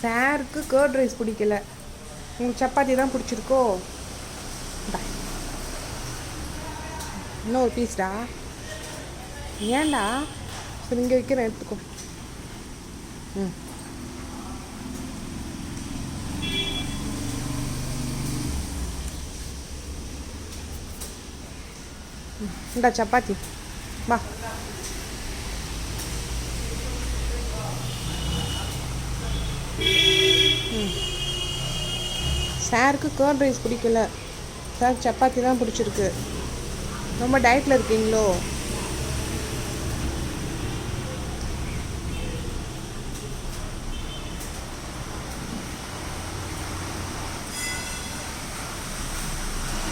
சாருக்கு curd rice பிடிக்கல, உங்களுக்கு சப்பாத்தி தான் பிடிச்சிருக்கோ? இன்னொரு பீஸ்டா? ஏன்டா? சரி இங்கே வைக்கிறேன், எடுத்துக்கோ. ம். இந்தா சப்பாத்தி, வா. சாருக்கு கர்ட் ரைஸ் பிடிக்கல, சார் சப்பாத்தி தான் பிடிச்சிருக்கு. ரொம்ப டயட்டில் இருக்கீங்களோ?